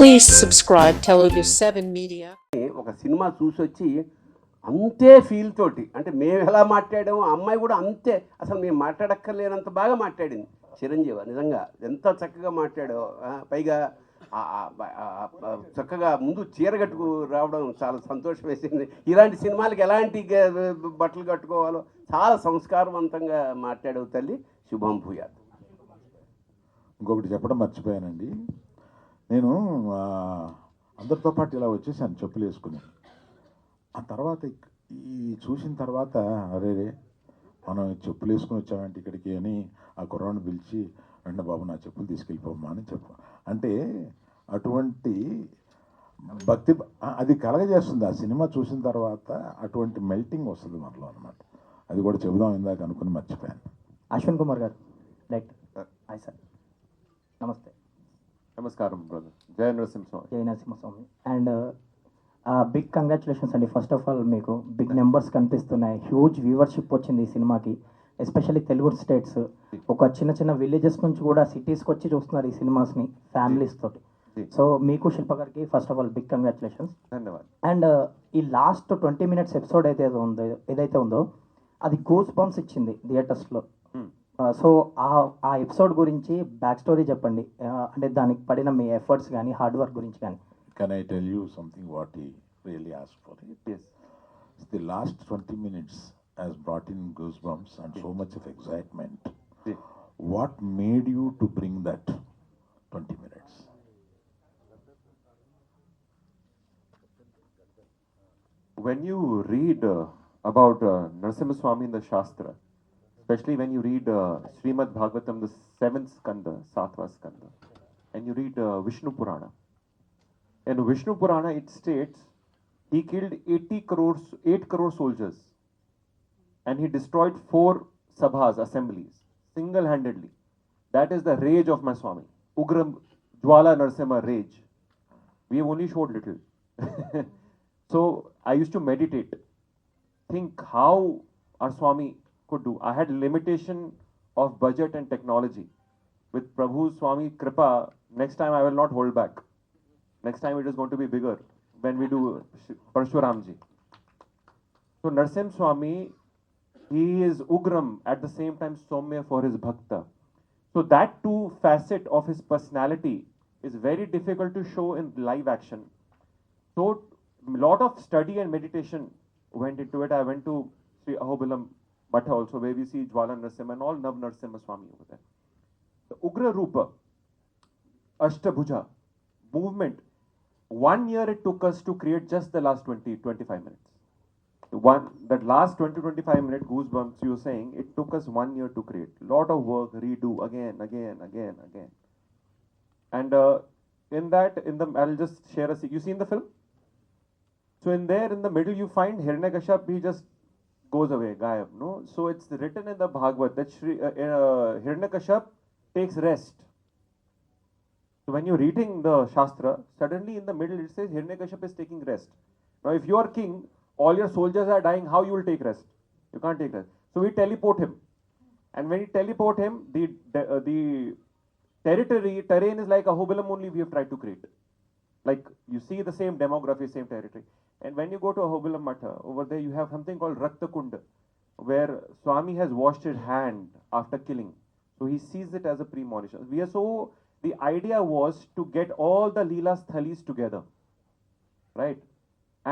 Please subscribe Telugu 7 Media. ఒక cinema చూసి వచ్చి అంతే ఫీల్ తోటి, అంటే మేము ఎలా మాట్లాడామో అమ్మాయి కూడా అంతే, అసలు మేము మాట్లాడక్కర్లేనంత బాగా మాట్లాడింది. చిరంజీవి నిజంగా ఎంత చక్కగా మాట్లాడో, పైగా చక్కగా ముందు చీర కట్టుకు రావడం చాలా సంతోషం వేసింది. ఇలాంటి సినిమాలకి ఎలాంటి బట్టలు కట్టుకోవాలో చాలా సంస్కారవంతంగా మాట్లాడవు తల్లి. శుభం భూయాత్. ఇంకొకటి చెప్పడం మర్చిపోయానండి, నేను అందరితో పాటు ఇలా వచ్చేసాను చెప్పులు వేసుకుని. ఆ తర్వాత ఈ చూసిన తర్వాత అరే మనం చెప్పులు వేసుకుని వచ్చామంటే ఇక్కడికి అని ఆ కుర్రాన్ని పిలిచి, రండి బాబు నా చెప్పులు తీసుకెళ్ళిపోమ్మా అని అంటే అటువంటి భక్తి అది కలగజేస్తుంది. ఆ సినిమా చూసిన తర్వాత అటువంటి మెల్టింగ్ వస్తుంది మనలో అనమాట. అది కూడా చెబుదాం ఇందాక అనుకుని మర్చిపోయాను. అశ్విన్ కుమార్ గారు డైరెక్టర్. హాయ్ సార్, నమస్తే. నమస్కారం బ్రదర్. జయ నరసింహస్వామి. జయ నరసింహస్వామి. అండ్ బిగ్ కంగ్రాచులేషన్స్ అండి. ఫస్ట్ ఆఫ్ ఆల్ మీకు బిగ్ నెంబర్స్ కనిపిస్తున్నాయి, హ్యూజ్ వ్యూవర్షిప్ వచ్చింది ఈ సినిమాకి, ఎస్పెషల్లీ తెలుగు స్టేట్స్, ఒక చిన్న చిన్న విలేజెస్ నుంచి కూడా సిటీస్కి వచ్చి చూస్తున్నారు ఈ సినిమాస్ని ఫ్యామిలీస్ తోటి. సో మీకు శిల్ప గారికి first of all big congratulations. ధన్యవాదాలు. అండ్ ఈ లాస్ట్ 20 minutes ఎపిసోడ్ ఏదైతే ఉందో అది గూస్ బంప్స్ ఇచ్చింది థియేటర్స్లో. సో ఆ ఎపిసోడ్ గురించి బ్యాక్ స్టోరీ చెప్పండి, అంటే దానికి పడిన మీ ఎఫర్ట్స్ కానీ హార్డ్ వర్క్ గురించి కానీ. Can I tell you something what he really asked for it? Yes. The last 20 minutes has brought in goosebumps and so much of excitement. Yes. What made you to bring that 20 minutes? When you read about Narasimha Swami in the Shastra, especially when you read Srimad Bhagavatam, the 7th skanda, 7th skanda, and you read Vishnu Purana. In Vishnu Purana, it states he killed 8 crore soldiers, and he destroyed 4 sabhas, assemblies, single-handedly. That is the rage of my Swami. Ugra Jwala Narasimha rage. We have only showed little. So I used to meditate, think how our Swami could do. I had limitation of budget and technology. With Prabhu Swami Kripa, next time I will not hold back. Next time it is going to be bigger when we do Parshuramji. So Narasimha Swami, he is Ugram at the same time Soumya for his Bhakta. So that two facet of his personality is very difficult to show in live action. So a lot of study and meditation went into it. I went to Sri Ahobilam Matha also, where we see Jwala Narasimha and all Nav Narasimha Swami over there. The Ugra Rupa, Ashtabhuja, movement. 1 year it took us to create just the last 20-25 minutes. That last 20-25 minute goosebumps you were saying, it took us 1 year to create. Lot of work, redo again. And I'll just share a scene. You seen the film? So in the middle you find Hiranyakashipu, he just goes away, Gayab, no? So it's written in the Bhagavad that Hiranyakashipu takes rest. So when you're reading the Shastra, suddenly in the middle it says Hiranyakashipu is taking rest. Now if you are king, all your soldiers are dying, how you will take rest? You can't take rest. So we teleport him. And when we teleport him, the terrain is like Ahobilam only we have tried to create. Like you see the same demography, same territory. And when you go to Ahobilam Matha, over there you have something called Rakta Kunda, where Swami has washed his hand after killing. So he sees it as a premonition. The idea was to get all the Leela Sthalis together, right?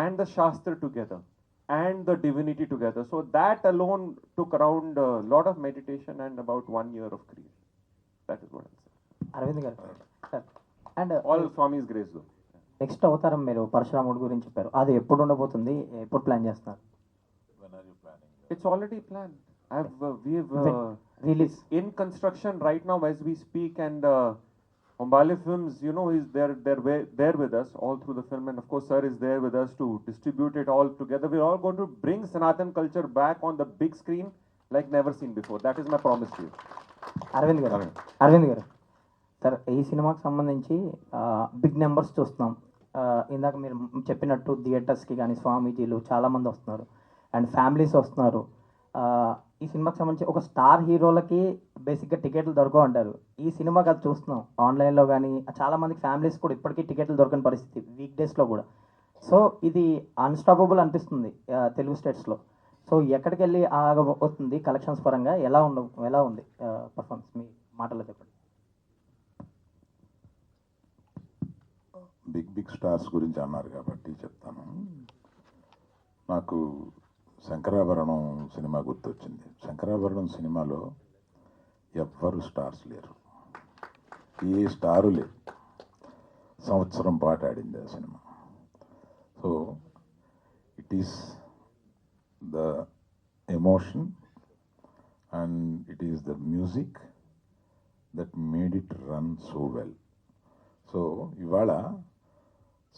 And the Shastra together, and the divinity together. So that alone took around a lot of meditation and about 1 year of creation. That is what I'll say. Arvind garu sir, and All Swami's grace though. Next అవతారం మీరు పరశురాముడి గురించి చెప్పారు, అది ఎప్పుడు ఉండబోతుంది, ఎప్పుడు plan చేస్తున్నారు? When are you planning? It's already planned. We've release in construction right now as we speak, and Hombale Films, you know, they're there with us all through the film, and of course, sir is there with us to distribute it all together. We're all going to bring Sanatan culture back on the big screen like never seen before. That is my promise to you. Aravind garu sir, ఈ సినిమాకి సంబంధించి big numbers చూస్తున్నాం. ఇందాక మీరు చెప్పినట్టు థియేటర్స్కి కానీ స్వామీజీలు చాలామంది వస్తున్నారు, అండ్ ఫ్యామిలీస్ వస్తున్నారు. ఈ సినిమాకి సంబంధించి ఒక స్టార్ హీరోలకి బేసిక్గా టికెట్లు దొరకవు అంటారు. ఈ సినిమాకి అది చూస్తున్నాం ఆన్లైన్లో కానీ, చాలా మందికి ఫ్యామిలీస్ కూడా ఇప్పటికీ టికెట్లు దొరకని పరిస్థితి వీక్ డేస్లో కూడా. సో ఇది అన్స్టాపబుల్ అనిపిస్తుంది తెలుగు స్టేట్స్లో. సో ఎక్కడికి వెళ్ళి ఆగబోతుంది కలెక్షన్స్ పరంగా, ఎలా ఉంది పర్ఫార్మెన్స్, మీ మాటల్లో చెప్పండి. బిగ్ స్టార్స్ గురించి అన్నారు కాబట్టి చెప్తాను. నాకు శంకరాభరణం సినిమా గుర్తొచ్చింది. శంకరాభరణం సినిమాలో ఎవ్వరు స్టార్స్ లేరు, ఏ స్టారు లేదు. సంవత్సరం పాటు ఆడింది ఆ cinema. So it is the emotion and it is the music that made it run so well. So ఇవాళ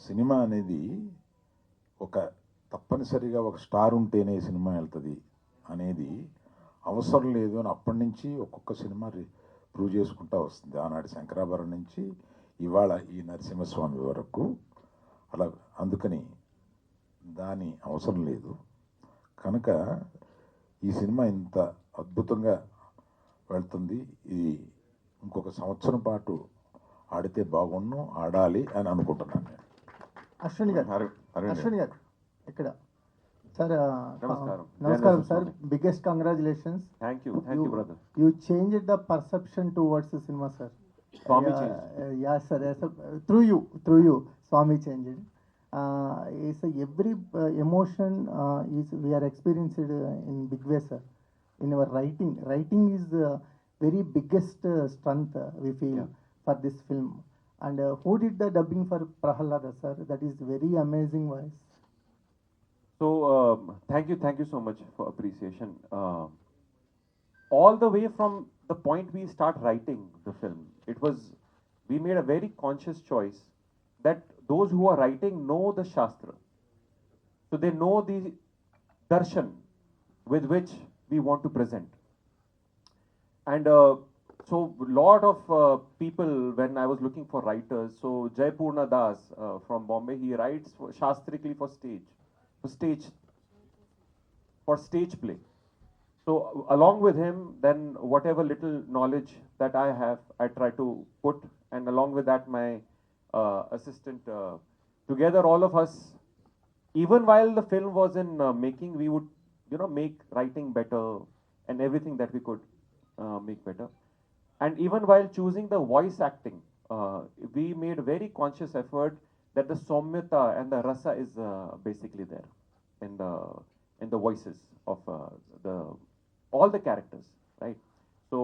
సినిమా అనేది ఒక తప్పనిసరిగా ఒక స్టార్ ఉంటేనే సినిమా వెళ్తుంది అనేది అవసరం లేదు అని అప్పటి నుంచి ఒక్కొక్క సినిమా ప్రూవ్ చేసుకుంటూ వస్తుంది. ఆనాడు శంకరాభరణం నుంచి ఇవాళ ఈ నరసింహస్వామి వరకు అలా. అందుకని దాని అవసరం లేదు కనుక ఈ సినిమా ఇంత అద్భుతంగా వెళ్తుంది. ఇది ఇంకొక సంవత్సరం పాటు ఆడితే బాగుండు, ఆడాలి అని అనుకుంటున్నాను నేను. అశ్విని గారు ఇక్కడ సార్, నమస్కారం sir. Biggest congratulations. Thank you brother. You changed the perception towards the cinema, sir. Swami Yeah, changed. yes, sir. Yes, sir. Through you, Swami changed. Is every emotion is we are experienced in big way, sir. In our writing is very biggest strength we feel for this film. And who did the dubbing for Prahalada, sir? That is very amazing voice. So thank you so much for appreciation. All the way from the point we start writing the film, we made a very conscious choice that those who are writing know the Shastra. So they know the darshan with which we want to present. And so lot of people, when I was looking for writers, so Jaipurna Das from Bombay, he writes shastrically for stage play. So along with him, then whatever little knowledge that I have, I try to put, and along with that my assistant, together all of us, even while the film was in making, we would make writing better and everything that we could make better. And even while choosing the voice acting, we made a very conscious effort that the Somyata and the Rasa is basically there in the voices of all the characters, right? So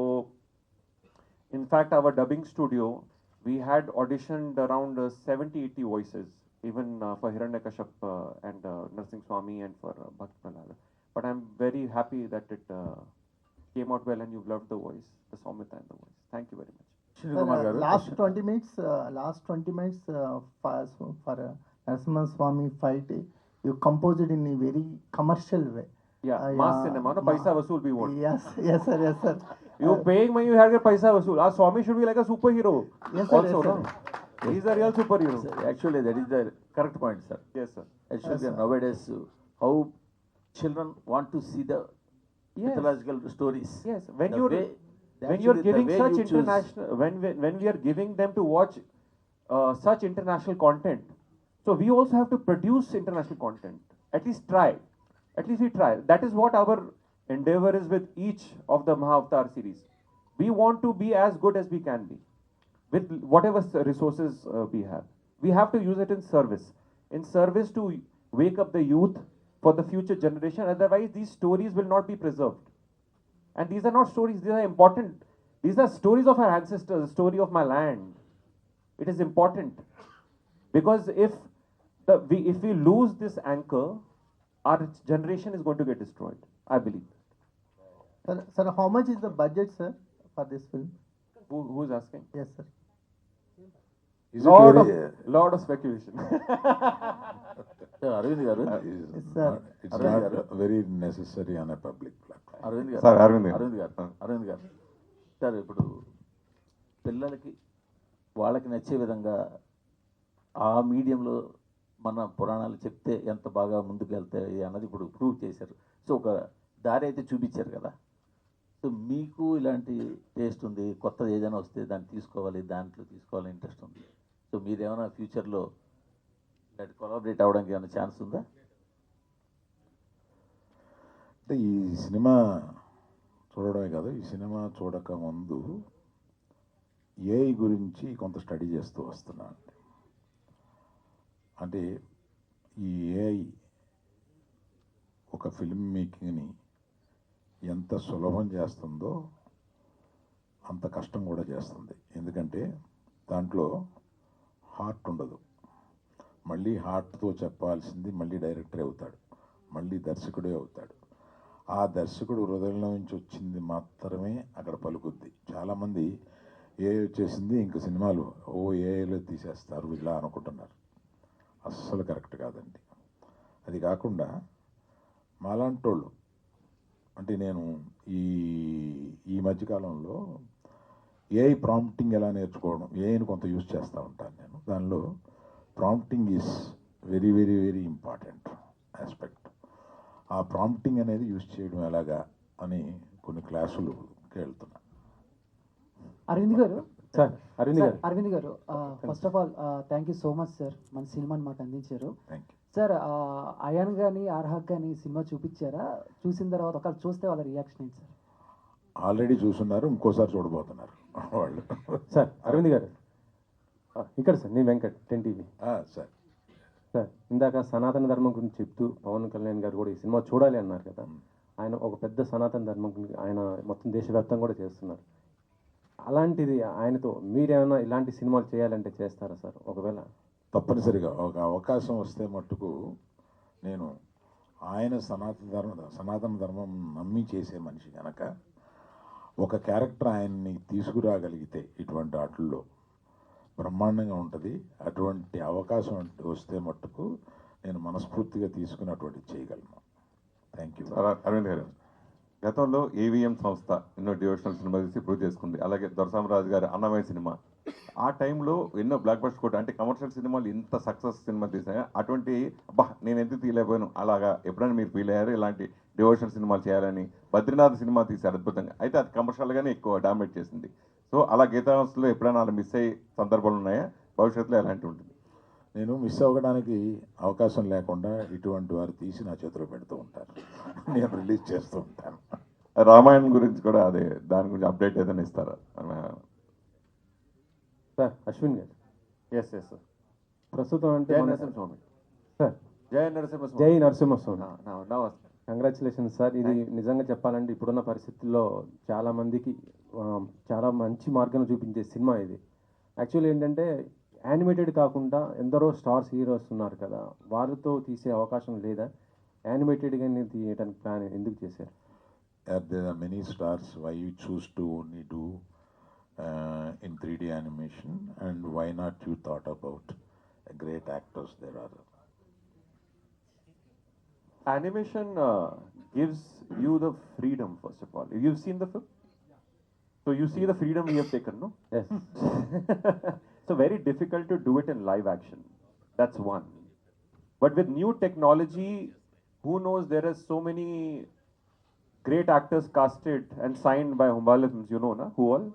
in fact, our dubbing studio, we had auditioned around 70-80 voices, even for Hiranyakashap and Narsingh Swami and for Bhakt Prahlada. But I'm very happy that it came out well and you've loved the voice, the Somyata and the voice. Thank you very much. Sir, last 20 minutes for Narasimha Swami fight, you composed it in a very commercial way. Yeah, mass cinema, no paisa vasool we want. Yes, sir. You paying money, you have your paisa vasool. Our Swami should be like a superhero. Yes, sir. Also, no? He's a real superhero. Sir, actually, that is the correct point, sir. Yes, sir. Actually, Yes, sir. nowadays, how children want to see the Yes. mythological stories. Yes, when The you're way- when you're actually, the giving way such you choose- international, when we are giving them to watch such international content, so we also have to produce international content. At least we try. That is what our endeavor is with each of the Mahavatar series. We want to be as good as we can be with whatever resources we have. We have to use it in service to wake up the youth for the future generation. Otherwise, these stories will not be preserved. And these are not stories, these are important. These are stories of our ancestors, the story of my land. It is important. Because if we lose this anchor, our generation is going to get destroyed. I believe. Sir, how much is the budget, sir, for this film? Who is asking? Yes, sir. Is it Lot of speculation. Sir, Aravind garu, Yes, sir. it's not very necessary on a public platform. Aravind garu, Sir, Aravind గారు sir, ఇప్పుడు పిల్లలకి వాళ్ళకి నచ్చే విధంగా ఆ మీడియంలో మన పురాణాలు చెప్తే ఎంత బాగా ముందుకు వెళ్తాయి అన్నది ఇప్పుడు ప్రూవ్ చేశారు. సో ఒక దారి అయితే చూపించారు కదా. సో మీకు ఇలాంటి టేస్ట్ ఉంది, కొత్తది ఏదైనా వస్తే దాన్ని తీసుకోవాలి, దాంట్లో తీసుకోవాలని ఇంట్రెస్ట్ ఉంది. సో మీరేమైనా ఫ్యూచర్లో ఇలాంటి కొలాబరేట్ అవ్వడానికి ఏమైనా ఛాన్స్ ఉందా? అంటే ఈ సినిమా చూడడమే కాదు, ఈ సినిమా చూడక ముందు ఏఐ గురించి కొంత స్టడీ చేస్తూ వస్తున్నాను. అంటే ఈ ఏఐ ఒక ఫిల్మ్ మేకింగ్ని ఎంత సులభం చేస్తుందో అంత కష్టం కూడా చేస్తుంది. ఎందుకంటే దాంట్లో హార్ట్ ఉండదు. మళ్ళీ హార్ట్తో చెప్పాల్సింది మళ్ళీ డైరెక్టరే అవుతాడు, మళ్ళీ దర్శకుడే అవుతాడు. ఆ దర్శకుడు హృదయంలో నుంచి వచ్చింది మాత్రమే అక్కడ పలుకుద్ది. చాలామంది ఏఐ వచ్చేసింది ఇంక సినిమాలు ఏఐలో తీసేస్తారు ఇలా అనుకుంటున్నారు. అస్సలు కరెక్ట్ కాదండి. అది కాకుండా మాలాంటోళ్ళు, అంటే నేను ఈ మధ్యకాలంలో ఏఐ ప్రాంప్టింగ్ ఎలా నేర్చుకోవడం, ఏఐని కొంత యూజ్ చేస్తూ ఉంటాను నేను. దానిలో prompting is very very very important aspect. ఆ ప్రాంప్టింగ్ అనేది యూజ్ చేయడం ఎలాగా అని కొన్ని క్లాసులుకి వెళ్తున్నా. అరవింద్ గారు సార్ అరవింద్ గారు first of all thank you so much sir, మన సినిమాని మాకు అందించారు. Thank you. సార్ అయాన్ కానీ అర్హక్ కానీ సినిమా చూపించారా? చూసిన తర్వాత ఒకవేళ చూస్తే వాళ్ళ రియాక్షన్ ఏంటి సార్? ఆల్రెడీ చూస్తున్నారు, ఇంకోసారి చూడబోతున్నారు వాళ్ళు. సార్ అరవింద్ గారు ఇక్కడ సార్, నేను వెంకట్ 10 టీవీ. సార్ సార్ ఇందాక సనాతన ధర్మం గురించి చెప్తూ పవన్ కళ్యాణ్ గారు కూడా ఈ సినిమా చూడాలి అన్నారు కదా. ఆయన ఒక పెద్ద సనాతన ధర్మం గురించి ఆయన మొత్తం దేశవ్యాప్తంగా కూడా చేస్తున్నారు. అలాంటిది ఆయనతో మీరేమైనా ఇలాంటి సినిమాలు చేయాలంటే చేస్తారా సార్? ఒకవేళ తప్పనిసరిగా ఒక అవకాశం వస్తే మట్టుకు నేను ఆయన సనాతన ధర్మం నమ్మి చేసే మనిషి కనుక ఒక క్యారెక్టర్ ఆయన్ని తీసుకురాగలిగితే ఇటువంటి వాటిల్లో బ్రహ్మాండంగా ఉంటుంది. అటువంటి అవకాశం వస్తే మట్టుకు నేను మనస్ఫూర్తిగా తీసుకుని అటువంటి చేయగలను. Thank you. అరవింద్ గారు, గతంలో ఏవిఎం సంస్థ ఎన్నో డివోషనల్ సినిమా తీసి ప్రూవ్ చేసుకుంది. అలాగే దొరసామరాజు గారు అన్నమయ్య సినిమా, ఆ టైంలో ఎన్నో బ్లాక్ బస్టర్ కూడా, అంటే కమర్షియల్ సినిమాలు ఇంత సక్సెస్ సినిమా తీసాయి. అటువంటి నేను ఎందుకు తీయలేకపోయాను అలాగా ఎప్పుడైనా మీరు ఫీల్ అయ్యారు ఇలాంటి డివోషనల్ సినిమాలు చేయాలని? బద్రీనాథ్ సినిమా తీశారు అద్భుతంగా, అయితే అది కమర్షియల్గానే ఎక్కువ డామినేట్ చేసింది. సో అలా గీతాంశంలో ఎప్పుడైనా అలా మిస్ అయ్యే సందర్భాలు ఉన్నాయా? భవిష్యత్తులో ఎలాంటి ఉంటుంది? నేను మిస్ అవ్వడానికి అవకాశం లేకుండా ఇటువంటి వారు తీసి నా చేతిలో పెడుతూ ఉంటారు, నేను రిలీజ్ చేస్తూ ఉంటాను. రామాయణం గురించి కూడా అదే, దాని గురించి అప్డేట్ ఏదైనా ఇస్తారా? Sir Ashwin garu. Yes sir. ప్రస్తుతం అంటే జై నరసింహస్వామి సార్, జై నరసింహస్వామి. జై నరసింహస్వామి. నమస్తే. Congratulations sir. ఇది నిజంగా చెప్పాలంటే ఇప్పుడున్న పరిస్థితుల్లో చాలా మందికి చాలా మంచి మార్గం చూపించే సినిమా ఇది. యాక్చువల్లీ ఏంటంటే యానిమేటెడ్ కాకుండా ఎందరో స్టార్స్ హీరోస్ ఉన్నారు కదా, వారితో తీసే అవకాశం లేదా? యానిమేటెడ్గానే తీయడానికి ప్లాన్ ఎందుకు చేశారు? There are many stars. Why you choose to only do in 3D animation, and why not you thought about great actors there are? Animation gives you the freedom, first of all. You've seen the film? So you see the freedom we have taken, no? Yes. So very difficult to do it in live action. That's one. But with new technology, who knows, there are so many great actors casted and signed by Humbala Films, you know, na? Who all?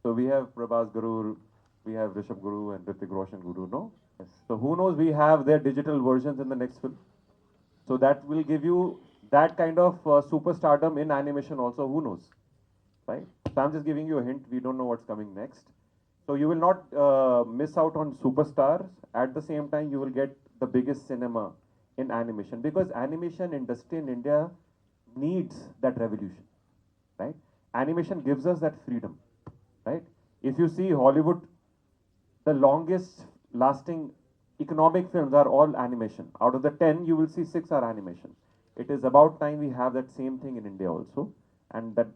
So we have Prabhas Guru, we have Rishabh Guru and Hrithik Roshan Guru, no? Yes. So who knows, we have their digital versions in the next film. So that will give you that kind of superstardom in animation also, who knows, right? So I'm just giving you a hint, we don't know what's coming next. So you will not miss out on superstars. At the same time, you will get the biggest cinema in animation, because animation industry in India needs that revolution, right? Animation gives us that freedom, right? If you see Hollywood, the longest lasting economic films are all animation. Out of the 10, you will see 6 are animation. It is about time we have that same thing in India also, and that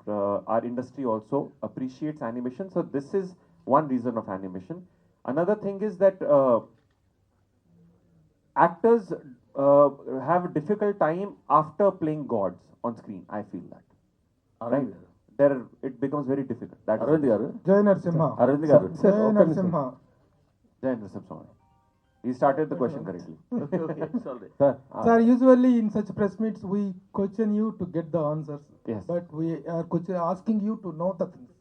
our industry also appreciates animation. So this is one reason of animation. Another thing is that actors have a difficult time after playing gods on screen. I feel that. Right? It becomes very difficult. That Arvind గారు, జై నరసింహ. అరవింద్ గారు, జై Narasimha. Jai Narasimha. He started the question correctly. Okay, it's all right. Sir, Sir, usually in such press meets, we question you to get the answers. Yes. But we are asking you to know the things.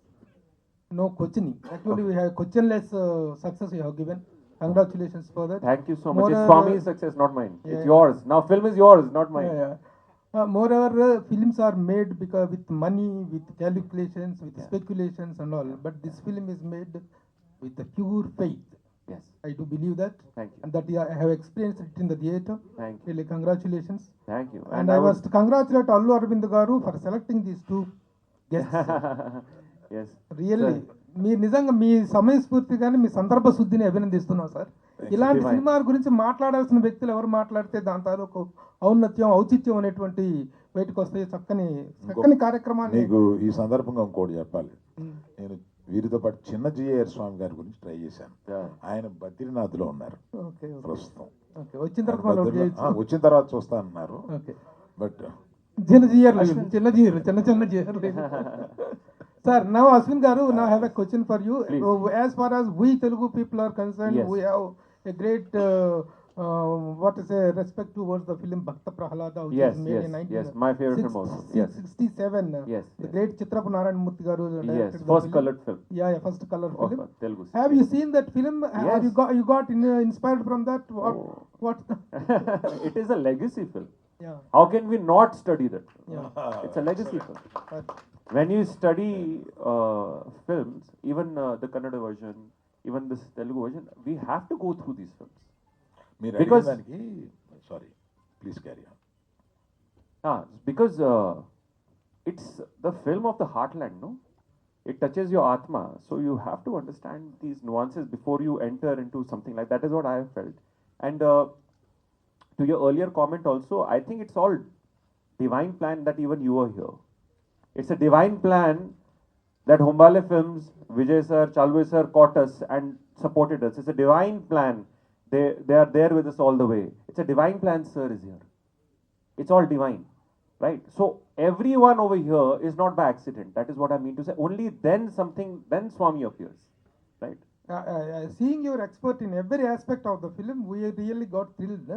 No questioning. Actually, we have questionless success you have given. Congratulations for that. Thank you so much. It's Moreover, Swami's success, not mine. yeah, It's yeah. yours. Now film is yours, not mine. Yeah, yeah. Moreover, films are made because with money, with calculations, with speculations and all. But this film is made with the pure faith. Yes. I do believe that. Thank you. And that I have experienced it in the theatre. Thank you. Really, congratulations. Thank you. And I must congratulate Allu Aravind garu for selecting these two guests. Yes. Really మీరు నిజంగా మీ సమయస్ఫూర్తిగానే మీ సందర్భ శుద్ధిని అభినందిస్తున్నాం sir. ఇలాంటి Divine. సినిమాల గురించి మాట్లాడాల్సిన వ్యక్తులు ఎవరు మాట్లాడితే దాని తాలూకు ఔన్నత్యం ఔచిత్యం అనేటువంటి బయటకు వస్తాయి. చక్కని కార్యక్రమాన్ని నీకు ఈ సందర్భంగా ఇంకోటి చెప్పాలి. నేను వీరితో పాటు చిన్న జిఏఆర్ స్వామి గారి గురించి ట్రై చేశాను. ఆయన బద్రీనాథ్లో ఉన్నారు ఓకే ప్రస్తుతం. ఓకే వచ్చిన తర్వాత మళ్ళీ ఒకటి చేయొచ్చు. వచ్చిన తర్వాత చూస్తా అన్నారు. ఓకే బట్ చిన్న జీయర్లు చిన్న జీయర్లు Sir, now Ashwin garu, now I have a question for you. As far as we Telugu people are concerned, Yes. we have a great respect towards the film Bhakta Prahalada, which Yes, is made yes, in yes, my favorite film also. Yes. 1967. Yes, The yes. great Chitrapu Narayan Murthy garu Yes. directed the First film. colored film Yeah, first color of film. Telugu. Have you seen that film? Yes. Have you got inspired from that? What? It is a legacy film. Yeah. How can we not study that film? Yeah. It's a legacy film. But, When you study films, even the Kannada version, even this Telugu version, we have to go through these films. మీరు Because- అడిగిన దానికి sorry please carry on. Because it's the film of the heartland, no? It touches your atma, so you have to understand these nuances before you enter into something like that. Is what I have felt. And to your earlier comment also, I think it's all divine plan that even you are here. It's a divine plan that Humbale Films, Vijay sir, Chalwe sir caught us and supported us. It's a divine plan. They are there with us all the way. It's a divine plan, sir is here. It's all divine, right? So everyone over here is not by accident. That is what I mean to say. Only then Swami appears, right? seeing your expert in every aspect of the film, we really got thrilled.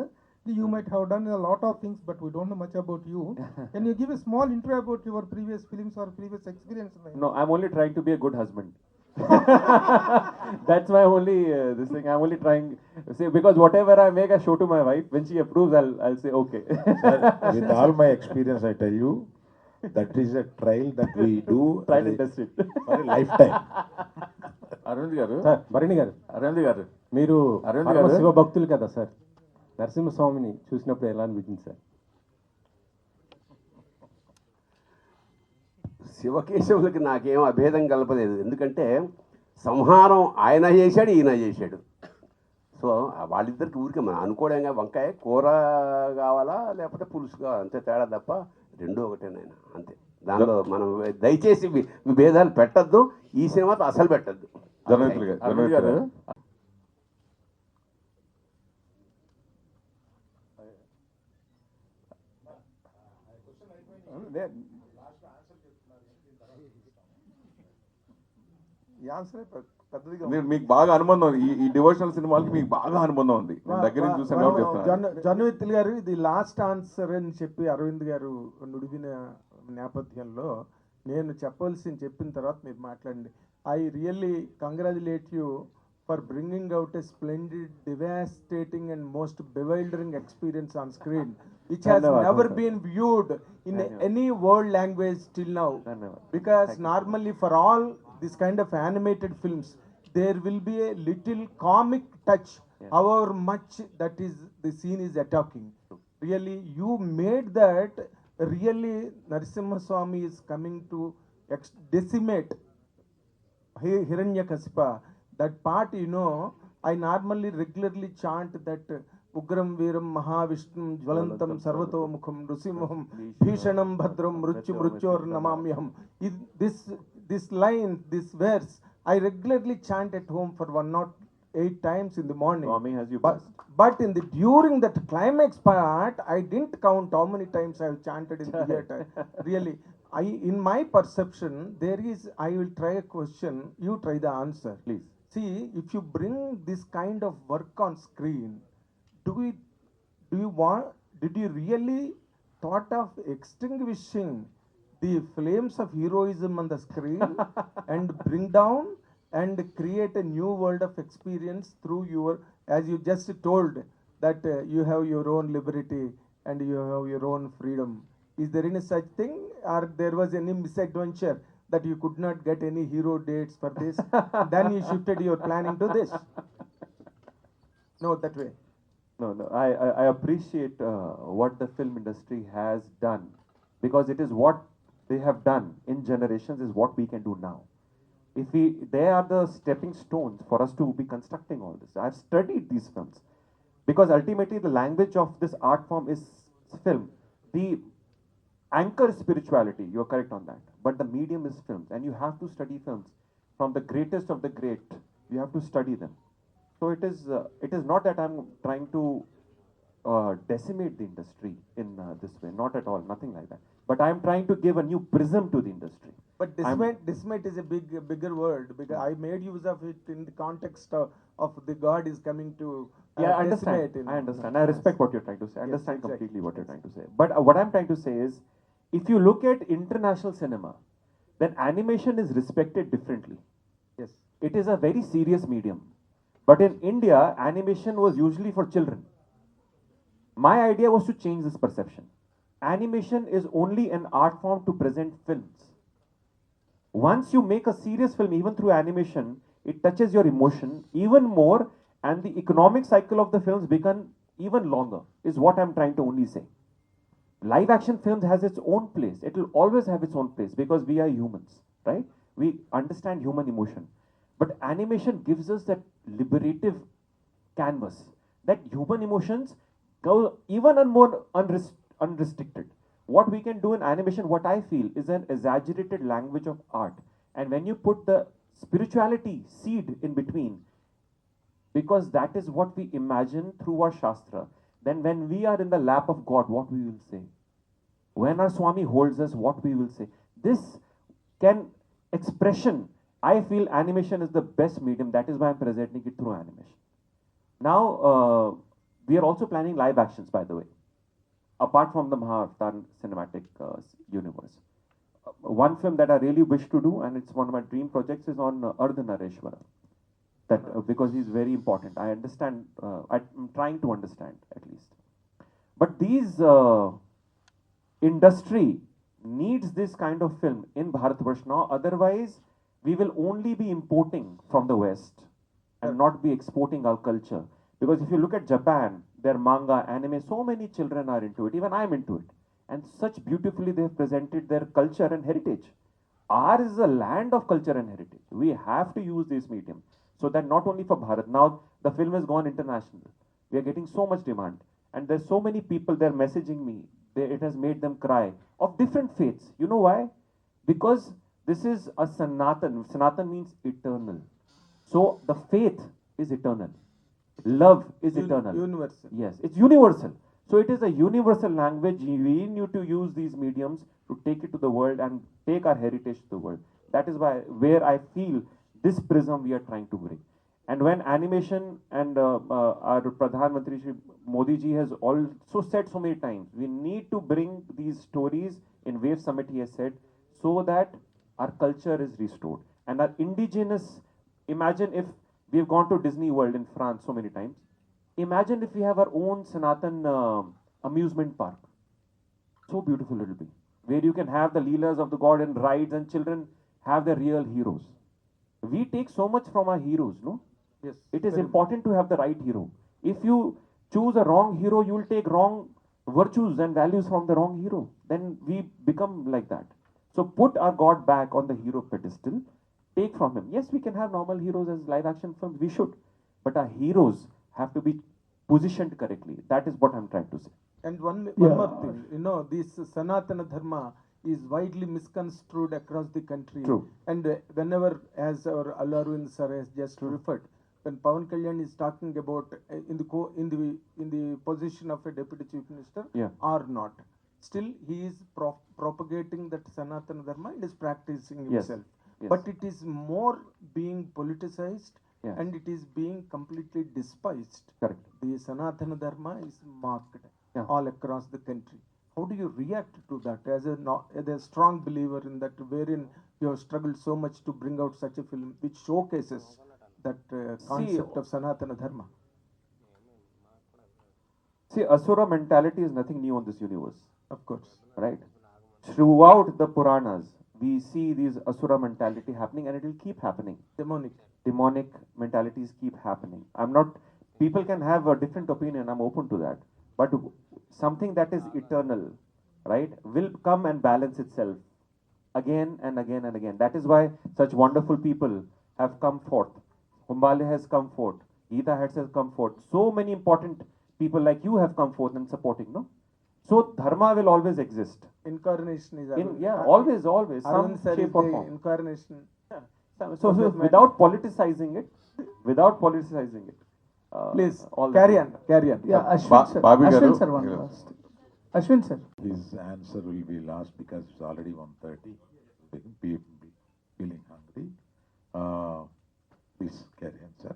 You might have done a lot of things, but we don't know much about you. Can you give a small intro about your previous films or previous experience? No, I'm only trying to be a good husband. That's my only this thing. I'm only trying say because whatever I make, I show to my wife. When she approves, I'll say okay. With all my experience, I tell you, that is a trial that we do Trial and test it. for a lifetime. Aravind garu, sir Bharani garu, Arvind గారు, మీరు అరవింద్ పరమ గారు. శివ భక్తులు కదా sir. నరసింహస్వామిని చూసినప్పుడు ఎలా అనిపించింది సార్? శివకేశవులకి నాకేం అభేదం కలపలేదు. ఎందుకంటే సంహారం ఆయన చేశాడు, ఈయన చేశాడు. సో వాళ్ళిద్దరికి ఊరికే మనం అనుకోవడంగా వంకాయ కూర కావాలా లేకపోతే పులుసు కావాలా అంతే తేడా తప్ప రెండూ ఒకటేనాయన అంతే. దానిలో మనం దయచేసి భేదాలు పెట్టద్దు. ఈ సినిమాతో అసలు పెట్టద్దు. అరవింద్ గారు, మీకు బాగా అనుబంధం ఉంది. ఈ డివోషనల్ సినిమాలకి మీకు బాగా అనుబంధం ఉంది. నేను దగ్గర నుంచి చూసాను కాబట్టి చెప్తాను. జన్విత్తులు గారు, ఇది లాస్ట్ ఆన్సర్ అని చెప్పి అరవింద్ గారు నుడిగిన నేపథ్యంలో నేను చెప్పవలసింది చెప్పిన తర్వాత మీరు మాట్లాడండి. I really congratulate you for bringing out a splendid, devastating and most bewildering experience on screen, which has never been viewed in any world language till now. Because normally for all this kind of animated films, there will be a little comic touch, however much that is the scene is attacking. Really, you made that. Really, Narasimha Swami is coming to decimate Hiranyakasipa. That part, you know, I normally regularly chant that Ugram Veeram Mahavishnu Jvalantam Sarvatomukham Nrusimham Bhishanam Bhadram Mruchyor Namamyaham. This line, this verse, I regularly chant at home for 108 times in the morning. Swami has you But during that climax part, I didn't count how many times I have chanted in the theater. Really, in my perception, there is, I will try a question, you try the answer. Please. See, if you bring this kind of work on screen, do we, do you want, did you really thought of extinguishing the flames of heroism on the screen and bring down and create a new world of experience through your, as you just told, that you have your own liberty and you have your own freedom. Is there any such thing, or there was any misadventure that you could not get any hero dates for this? Then you shifted your planning to this. No, that way. No, no. I appreciate what the film industry has done, because it is what they have done in generations is what we can do now. If we, they are the stepping stones for us to be constructing all this. I've studied these films because ultimately the language of this art form is film. The anchor is spirituality. You're correct on that. But the medium is films, and you have to study films from the greatest of the great. You have to study them. So it is not that I'm trying to decimate the industry in this way. Not at all. Nothing like that. But I'm trying to give a new prism to the industry. But decimate is a bigger word, because I made use of it in the context of the God is coming to Yeah, I understand. decimate. I understand. I respect what you're trying to say. I Yes, understand exactly. completely what you're trying to say. But what I'm trying to say is, if you look at international cinema, then animation is respected differently. Yes. It is a very serious medium. But in India, animation was usually for children. My idea was to change this perception. Animation is only an art form to present films. Once you make a serious film, even through animation, it touches your emotion even more, and the economic cycle of the films become even longer, is what I'm trying to only say. Live action films has its own place. It will always have its own place because we are humans, right? We understand human emotion. But animation gives us that liberative canvas, that human emotions go even more unrestricted. What we can do in animation, what I feel, is an exaggerated language of art. And when you put the spirituality seed in between, because that is what we imagine through our Shastra, then when we are in the lap of God, what we will say? When our Swami holds us, what we will say? This can expression. I feel animation is the best medium. That is why I'm presenting it through animation. Now, we are also planning live actions, by the way, apart from the Mahavatar cinematic universe. One film that I really wish to do, and it's one of my dream projects, is on Ardha Nareshwara. That because he's very important. I understand. I'm trying to understand at least. But these industry needs this kind of film in Bharatvarsh now. Otherwise, we will only be importing from the West and not be exporting our culture. Because if you look at Japan, their manga, anime, so many children are into it. Even I'm into it. And such beautifully they have presented their culture and heritage. Ours is a land of culture and heritage. We have to use this medium. So that not only for Bharat, now the film has gone international. We are getting so much demand. And there's so many people, they're messaging me. It has made them cry. Of different faiths. You know why? Because this is a Sanatan. Sanatan means eternal. So the faith is eternal. Love is eternal. Universal. Yes, it's universal. So it is a universal language. We need to use these mediums to take it to the world and take our heritage to the world. That is why where I feel this prism we are trying to bring. And when animation and our Pradhan Mantri Shri Modi ji has also said so many times, we need to bring these stories in Wave Summit, he has said, so that our culture is restored. And our indigenous, imagine if we've gone to Disney World in France so many times. Imagine if we have our own Sanatan amusement park. So beautiful it will be. Where you can have the Leelas of the God and rides, and children have the real heroes. We take so much from our heroes, no? Yes. It is important to have the right hero. If you choose a wrong hero, you will take wrong virtues and values from the wrong hero. Then we become like that. So put our God back on the hero pedestal. Take from him. Yes, we can have normal heroes as live action films. We should. But our heroes have to be positioned correctly. That is what I'm trying to say. And one more thing, you know, this Sanatana Dharma is widely misconstrued across the country. True. And whenever, as our Allu Aravind sir has just referred, when Pawan Kalyan is talking about in the position of a deputy chief minister, or not, still he is propagating that Sanatana Dharma and is practicing himself. Yes. But it is more being politicized Yes. and it is being completely despised. Correct. The Sanatana Dharma is mocked Yeah. all across the country. How do you react to that as as a strong believer in that, wherein you have struggled so much to bring out such a film which showcases that concept of Sanatana Dharma? See, Asura mentality is nothing new on this universe, Of course. right? Throughout the Puranas, we see these Asura mentality happening, and it will keep happening. Demonic mentalities keep happening. People can have a different opinion, I'm open to that. But something that is eternal, right, will come and balance itself again and again and again. That is why such wonderful people have come forth. Humbale has come forth. Gita has come forth. So many important people like you have come forth and supporting, no? So dharma will always exist. Incarnation is Always, some Arvind sir shape is or the form. incarnation. So without politicizing it, Please all carry the- on, carry on. Yeah, Ashwin sir. Babu Ashwin garu, sir, one yeah. last. Ashwin sir. His answer will be last because it's already 1:30. Feeling hungry. Please carry on, sir.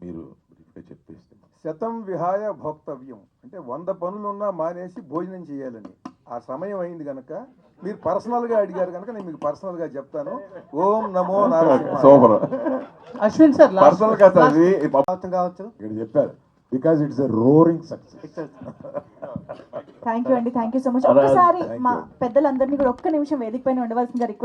మీరు బ్రీఫ్గా చెప్పేస్తే శతం విహాయ భోక్తవ్యం అంటే 100 పనులున్నా మానేసి భోజనం చేయాలని. ఆ సమయం అయింది కనుక మీరు పర్సనల్గా అడిగారు కనుక నేను మీకు పర్సనల్గా చెప్తాను. ఓం నమో Narayana. Super. Ashwin sir personal గా చదివి కావచ్చు. ఇక్కడ చెప్పారు because it's a roaring success. Thank you అండి, థ్యాంక్ యూ సో మచ్. ఒక్కసారి మా పెద్దలందరినీ కూడా ఒక్క నిమిషం వేదిక పైన ఉండవలసిందిగా రిక్వెస్ట్